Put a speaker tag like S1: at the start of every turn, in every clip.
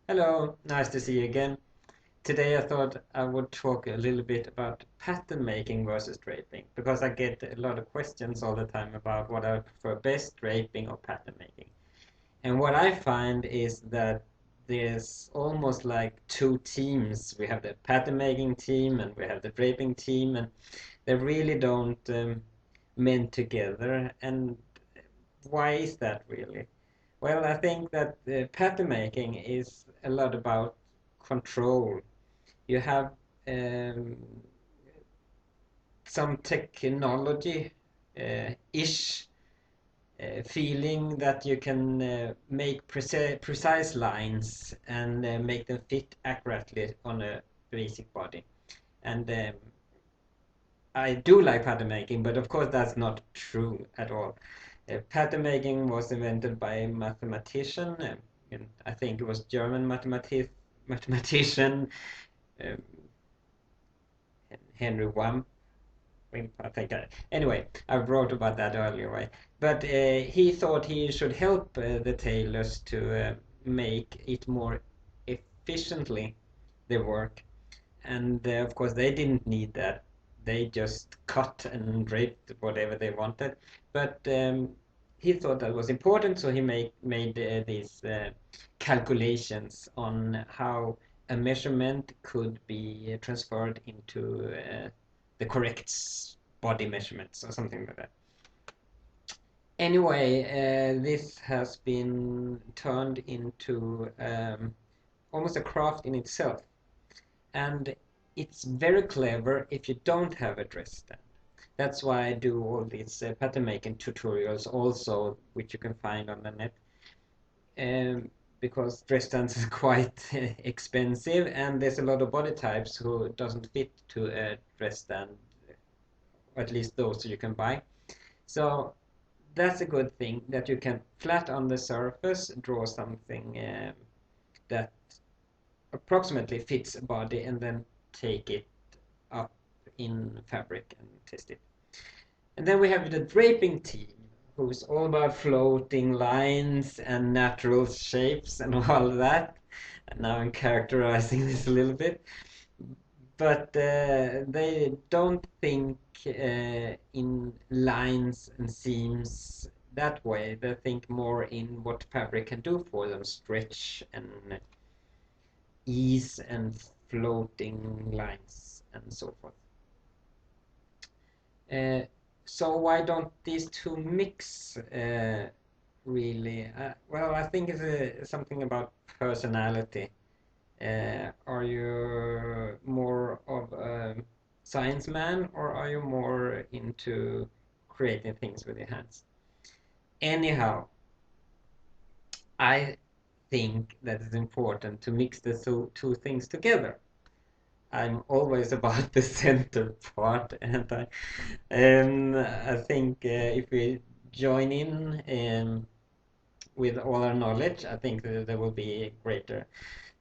S1: Hello, nice to see you again. Today I thought I would talk a little bit about pattern making versus draping because I get a lot of questions all the time about what I prefer best, draping or pattern making. And what I find is that there's almost like two teams. We have the pattern making team and we have the draping team, and they really don't mend together. And why is that really? Well, I think that pattern making is a lot about control. You have um, some technology ish feeling that you can make precise lines and make them fit accurately on a basic body. And I do like pattern making, but of course that's not true at all. Pattern making was invented by a mathematician, and I think it was German mathematician um, Henry Wam. Anyway, I wrote about that earlier, right? But he thought he should help the tailors to make it more efficiently their work, and of course they didn't need that. They just cut and draped whatever they wanted. But he thought that was important, so he made these calculations on how a measurement could be transferred into the correct body measurements or something like that. Anyway, this has been turned into almost a craft in itself. And it's very clever if you don't have a dress stand. That's why I do all these pattern making tutorials also, which you can find on the net. Um, because dress stands are quite expensive, and there's a lot of body types who doesn't fit to a dress stand, at least those you can buy. So that's a good thing that you can flat on the surface draw something that approximately fits a body and then take it up in fabric and test it. And then we have the draping team, who's all about floating lines and natural shapes and all that. And now I'm characterizing this a little bit. But they don't think in lines and seams that way. They think more in what fabric can do for them, stretch and ease and floating lines and so forth. Uh, so why don't these two mix really? Well, I think it's something about personality. Are you more of a science man or are you more into creating things with your hands? Anyhow, I think that it's important to mix the two things together. I'm always about the center part, and I think if we join in with all our knowledge, I think that there will be greater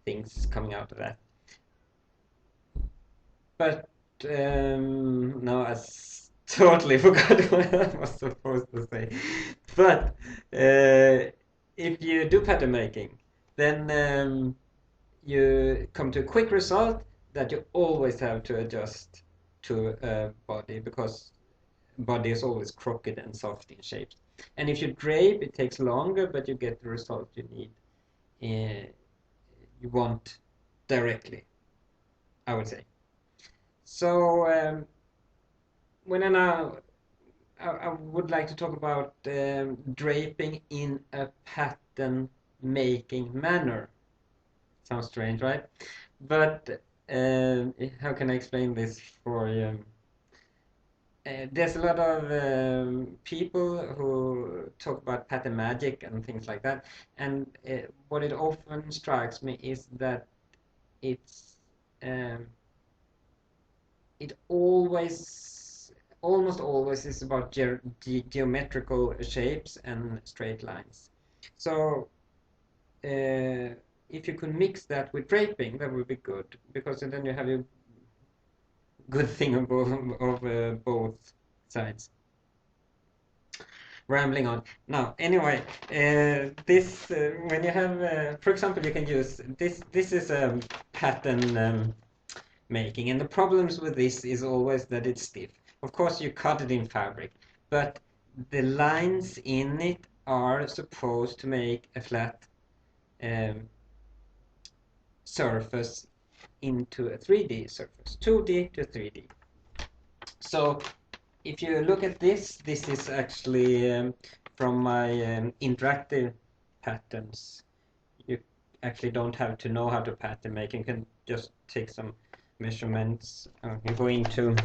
S1: things coming out of that. But no, totally forgot what I was supposed to say. But if you do pattern making, then you come to a quick result that you always have to adjust to a body because body is always crooked and soft in shapes. And if you drape, it takes longer, but you get the result you need. You want directly, I would say. So when I now I would like to talk about draping in a pattern making manner. Sounds strange, right? But how can I explain this for you? There's a lot of people who talk about pattern magic and things like that, and what it often strikes me is that it's um, it almost always is about geometrical shapes and straight lines. So if you could mix that with draping, that would be good because then you have a good thing of both sides. rambling on. Now, anyway, this when you have, for example, you can use this. This is a pattern making, and the problems with this is always that it's stiff. Of course, you cut it in fabric, but the lines in it are supposed to make a flat um, surface into a 3D surface, 2D to 3D. So if you look at this, this is actually from my interactive patterns. You actually don't have to know how to pattern make. You can just take some measurements. You go into,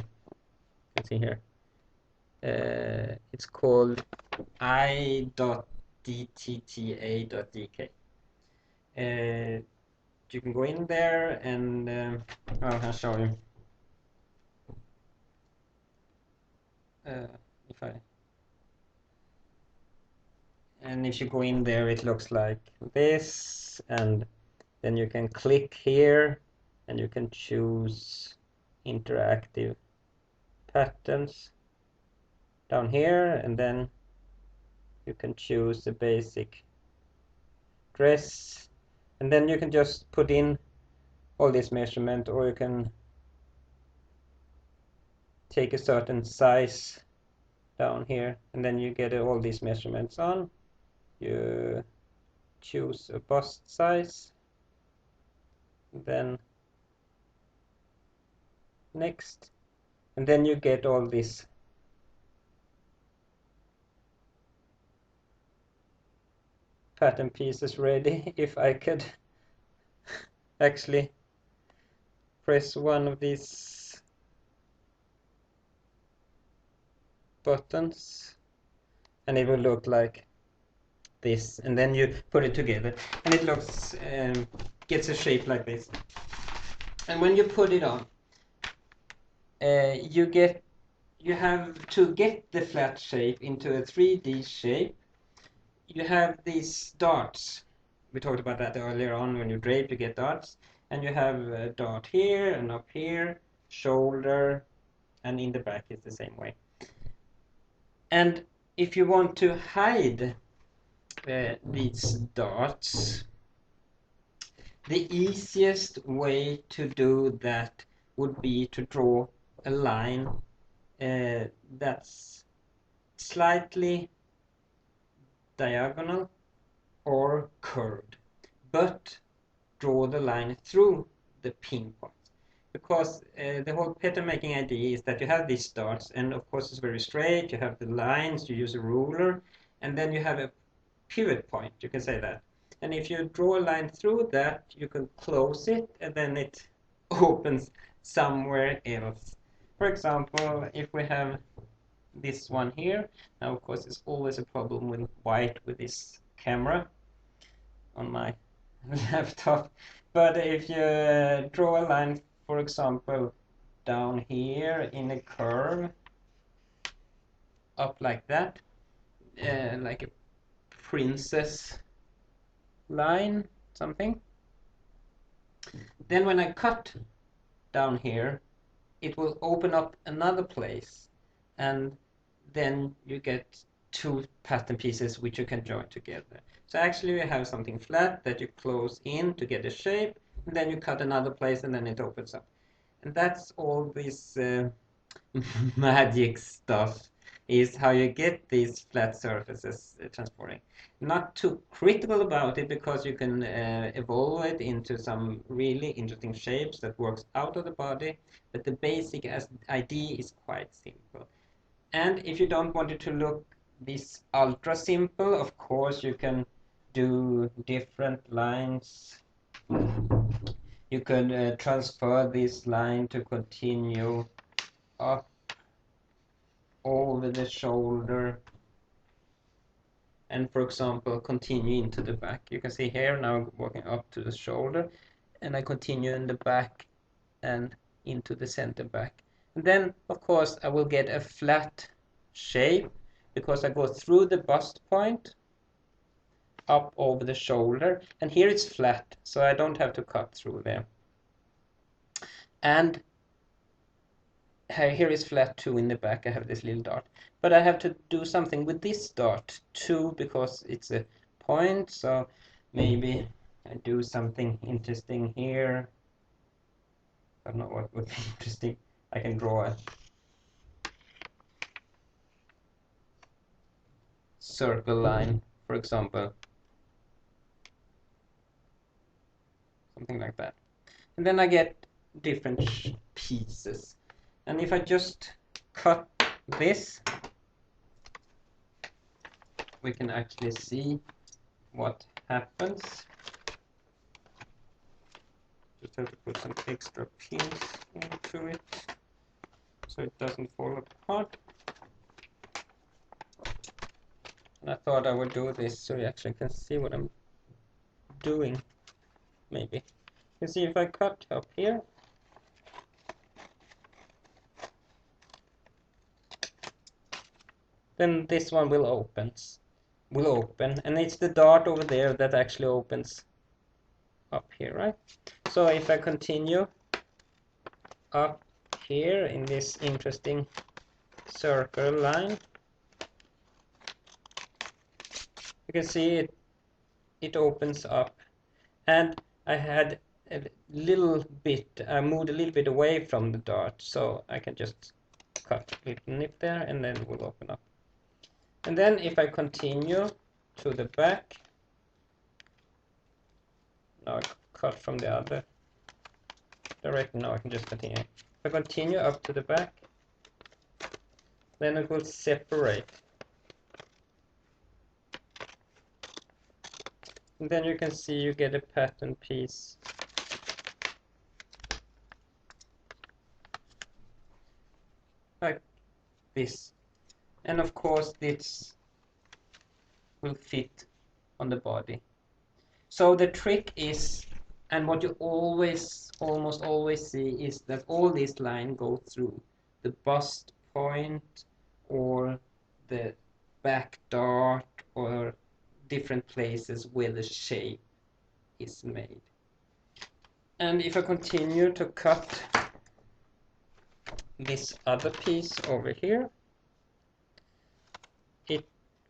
S1: let's see here. It's called i.dtta.dk. You can go in there and I'll show you. If I And if you go in there, it looks like this, and then you can click here and you can choose interactive patterns down here, and then you can choose the basic dress, and then you can just put in all this measurement, or you can take a certain size down here, and then you get all these measurements on. You choose a bust size, then next, and then you get all these pattern pieces ready. If I could actually press one of these buttons, and it will look like this, and then you put it together and it looks gets a shape like this. And when you put it on, you have to get the flat shape into a 3D shape. You have these darts. We talked about that earlier on. When you drape, you get darts, and you have a dart here and up here, shoulder, and in the back it's the same way. And if you want to hide these darts, the easiest way to do that would be to draw a line that's slightly diagonal or curved, but draw the line through the pinpoint. Because the whole pattern making idea is that you have these darts, and of course it's very straight, you have the lines, you use a ruler, and then you have a pivot point, you can say that. And if you draw a line through that, you can close it, and then it opens somewhere else. For example, if we have this one here, now of course it's always a problem with white with this camera on my laptop, but if you draw a line, for example, down here in a curve, up like that, like a princess line, something. Then when I cut down here, it will open up another place, and then you get two pattern pieces which you can join together. So actually you have something flat that you close in to get a shape, and then you cut another place and then it opens up. And that's all this magic stuff, is how you get these flat surfaces transporting. Not too critical about it, because you can evolve it into some really interesting shapes that works out of the body, but the basic idea is quite simple. And if you don't want it to look this ultra simple, of course you can do different lines. You can transfer this line to continue up over the shoulder, and for example continue into the back. You can see here now I'm walking up to the shoulder, and I continue in the back and into the center back. And then of course I will get a flat shape, because I go through the bust point up over the shoulder, and here it's flat, so I don't have to cut through there. And here is flat too in the back. I have this little dart. But I have to do something with this dot too, because it's a point, so maybe I do something interesting here. I don't know what would be interesting. I can draw a circle line, for example. Something like that. And then I get different pieces. And if I just cut this, we can actually see what happens. Just have to put some extra pins into it so it doesn't fall apart. And I thought I would do this so you actually can see what I'm doing. Maybe you can see if I cut up here, then this one will open, and it's the dart over there that actually opens up here, right? So if I continue up here in this interesting circle line, you can see it opens up, and I had a little bit, I moved a little bit away from the dart, so I can just cut a little nip there, and then it will open up. And then if I continue to the back, now I cut from the other direction, now I can just continue. If I continue up to the back, then it will separate. And then you can see you get a pattern piece. Like this. And of course this will fit on the body. So the trick is, and what you almost always see, is that all these lines go through the bust point or the back dart or different places where the shape is made. And if I continue to cut this other piece over here, it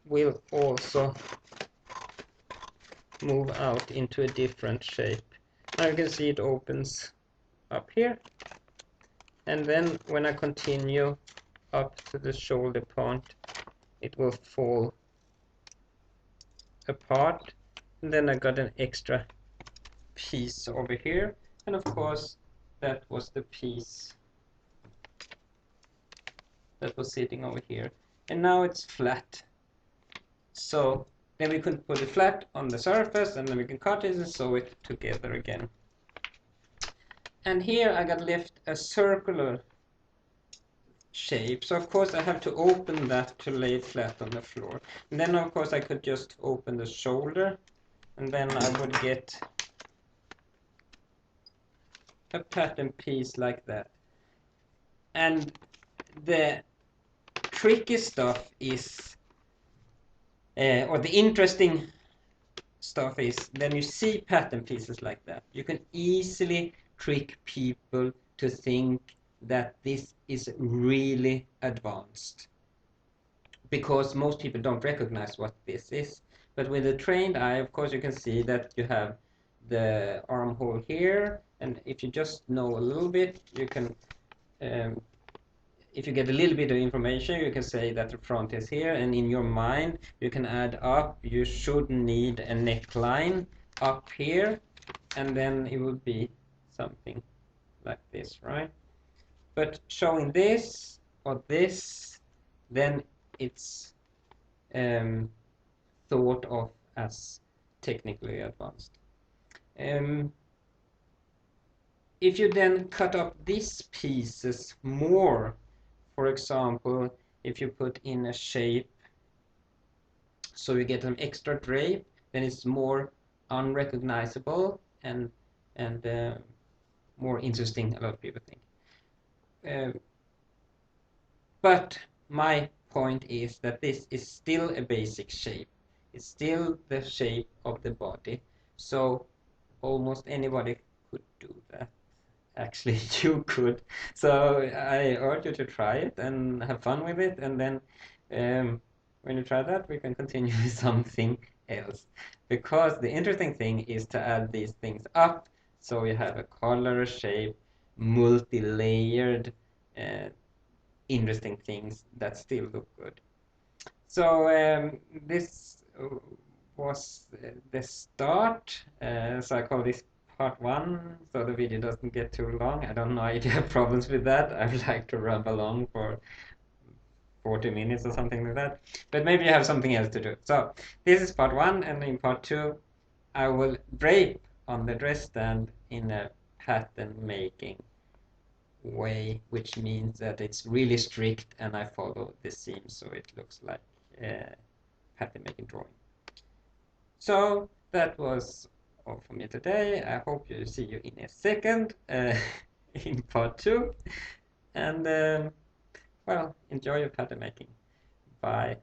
S1: will also move out into a different shape. Now you can see it opens up here, and then when I continue up to the shoulder point, it will fall apart, and then I got an extra piece over here, and of course that was the piece that was sitting over here, and now it's flat. So then we can put it flat on the surface, and then we can cut it and sew it together again. And here I got left a circular shape, so of course I have to open that to lay it flat on the floor. And then of course I could just open the shoulder, and then I would get a pattern piece like that. And the tricky stuff is, or the interesting stuff is, then you see pattern pieces like that, you can easily trick people to think that this is really advanced, because most people don't recognize what this is. But with a trained eye, of course, you can see that you have the armhole here, and if you just know a little bit, you can if you get a little bit of information, you can say that the front is here, and in your mind you can add up, you should need a neckline up here, and then it will be something like this, right? But showing this or this, then it's thought of as technically advanced. If you then cut up these pieces more, for example, if you put in a shape so you get an extra drape, then it's more unrecognizable and more interesting, a lot of people think. But my point is that this is still a basic shape. It's still the shape of the body. So almost anybody could do that. Actually, you could. So I urge you to try it and have fun with it, and then When you try that, we can continue with something else. Because the interesting thing is to add these things up so you have a color, shape, multi-layered, uh, interesting things that still look good. So this was the start. So I call this part one, so the video doesn't get too long. I don't know if you have problems with that. I would like to ramble on for 40 minutes or something like that. But maybe you have something else to do. So this is part one, and in part two, I will drape on the dress stand in a pattern making way, which means that it's really strict and I follow the seam so it looks like pattern making drawing. So that was all for me today. I hope you see you in a second in part two. And well, enjoy your pattern making. Bye.